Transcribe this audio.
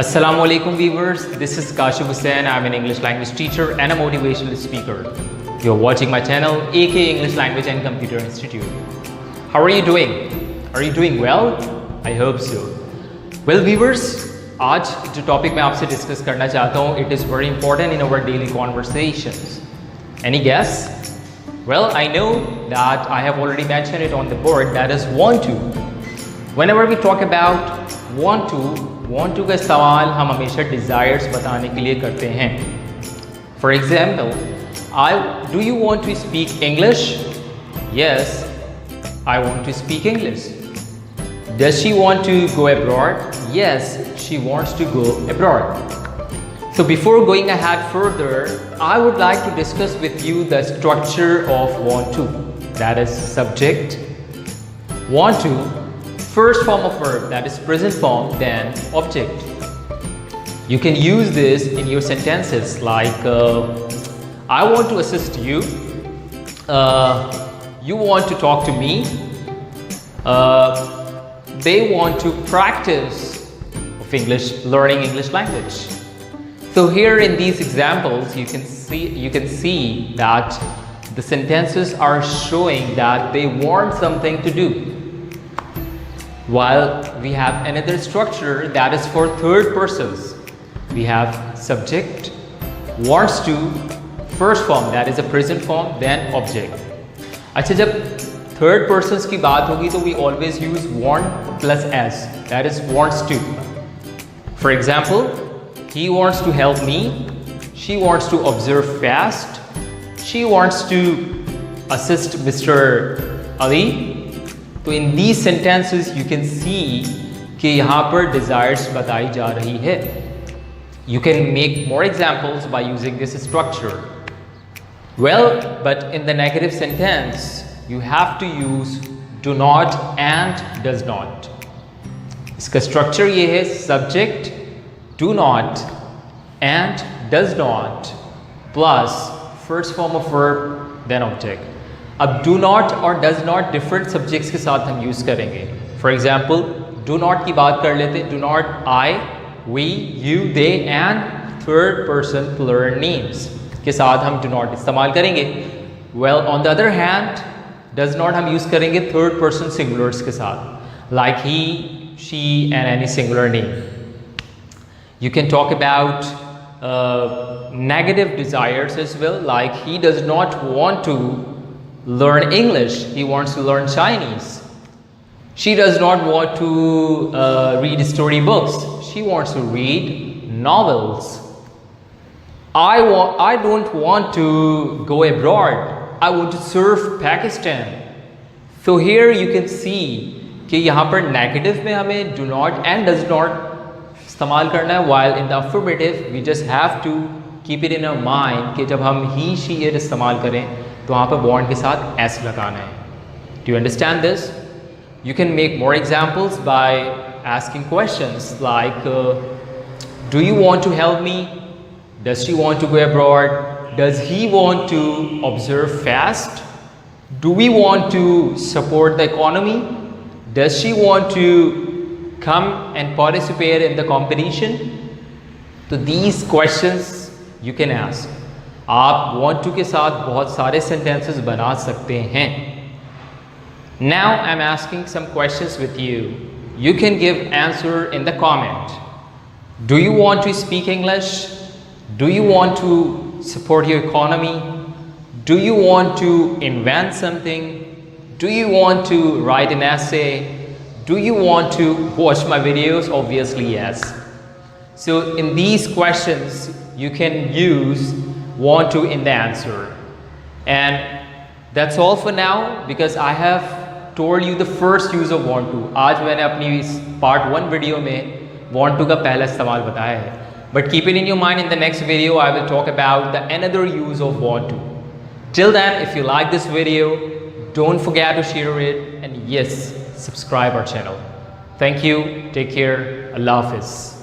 Assalamu alaikum viewers, this is Kashif Hussain. I'm an English language teacher and a motivational speaker. You're watching my channel AK English Language and Computer Institute. How are you doing? Are you doing well? I hope so. Well viewers, आज जो topic मैं आपसे discuss करना चाहता हूँ, it is very important in our daily conversations. Any guess? Well, I know that I have already mentioned it on the board, that is want to. Whenever we talk about want to का इस्तेमाल हम हमेशा desires बताने के लिए करते हैं. For example, do you want to speak English? Yes, I want to speak English. Does she want to go abroad? Yes, she wants to go abroad. So before going ahead further, I would like to discuss with you the structure of want to. That is subject, want to, first form of verb, that is present form, then object. You can use this in your sentences like I want to assist you, you want to talk to me, they want to practice of learning English language. So here in these examples, you can see that the sentences are showing that they want something to do. While we have another structure that is for third persons. We have subject, wants to, first form that is a present form, then object. अच्छा, जब third persons की बात होगी तो we always use want plus s, that is wants to. For example, he wants to help me, she wants to observe fast, she wants to assist Mr. Ali. तो in these sentences you can see कि यहाँ पर desires बताई जा रही है. You can make more examples by using this structure. Well, but in the negative sentence you have to use do not and does not. इसका structure ये है subject, do not and does not plus first form of verb then object. अब do not और does not different subjects के साथ हम use करेंगे. For example, do not की बात कर लेते हैं. Do not I, we, you, they and third person plural names के साथ हम do not इस्तेमाल करेंगे. Well, on the other hand, does not हम यूज़ करेंगे third person singulars के साथ like he, she and any singular name. You can talk about negative desires as well, like he does not want to learn English, he wants to learn Chinese. She does not want to read storybooks, she wants to read novels. I don't want to go abroad, I want to serve Pakistan. So here you can see कि यहाँ पर negative में हमें do not and does not इस्तेमाल करना है, while in the affirmative we just have to keep it in our mind कि जब हम he, she, it इस्तेमाल करें तो वहाँ पर want के साथ s लगाना है. Do you understand this? You can make more examples by asking questions like do you want to help me? Does she want to go abroad? Does he want to observe fast? Do we want to support the economy? Does she want to come and participate in the competition? So these questions you can ask. आप want to के साथ बहुत सारे sentences बना सकते हैं. Now I'm asking some questions with you. You can give answer in the comment. Do you want to speak English? Do you want to support your economy? Do you want to invent something? Do you want to write an essay? Do you want to watch my videos? Obviously yes. So in these questions you can use want to in the answer. And that's all for now because I have told you the first use of want to. आज मैंने अपनी part 1 video में want to का पहला इस्तेमाल बताया है. But keep it in your mind, in the next video I will talk about the another use of want to. Till then, if you like this video, don't forget to share it and yes, subscribe our channel. Thank you, take care, Allah Hafiz.